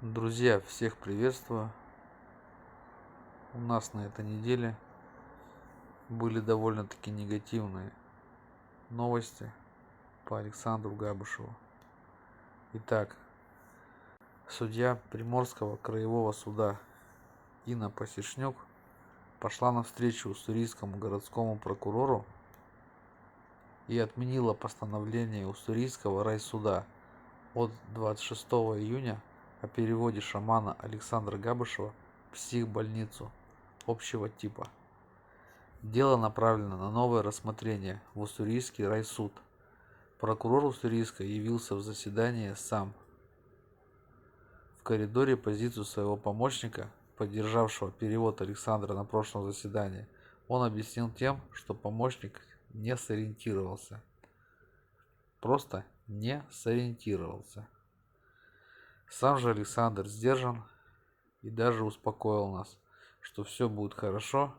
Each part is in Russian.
Друзья, всех приветствую. У нас на этой неделе были довольно-таки негативные новости по Александру Габышеву. Итак, судья Приморского краевого суда Инна Пасечнюк пошла навстречу уссурийскому городскому прокурору и отменила постановление уссурийского райсуда от 26 июня о переводе шамана Александра Габышева в психбольницу общего типа. Дело направлено на новое рассмотрение в Уссурийский райсуд. Прокурор Уссурийска явился в заседание сам. В коридоре позицию своего помощника, поддержавшего перевод Александра на прошлом заседании, он объяснил тем, что помощник не сориентировался. Просто не сориентировался. Сам же Александр сдержан и даже успокоил нас, что все будет хорошо,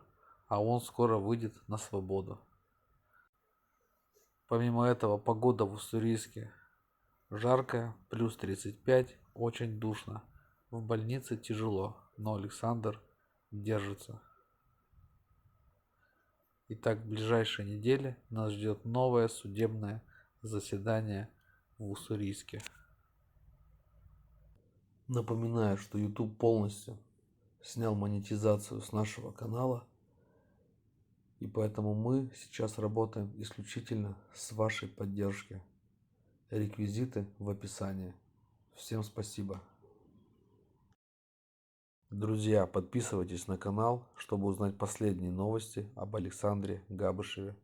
а он скоро выйдет на свободу. Помимо этого, погода в Уссурийске жаркая, плюс 35, очень душно. В больнице тяжело, но Александр держится. Итак, в ближайшей неделе нас ждет новое судебное заседание в Уссурийске. Напоминаю, что YouTube полностью снял монетизацию с нашего канала, и поэтому мы сейчас работаем исключительно с вашей поддержки. Реквизиты в описании. Всем спасибо. Друзья, подписывайтесь на канал, чтобы узнать последние новости об Александре Габышеве.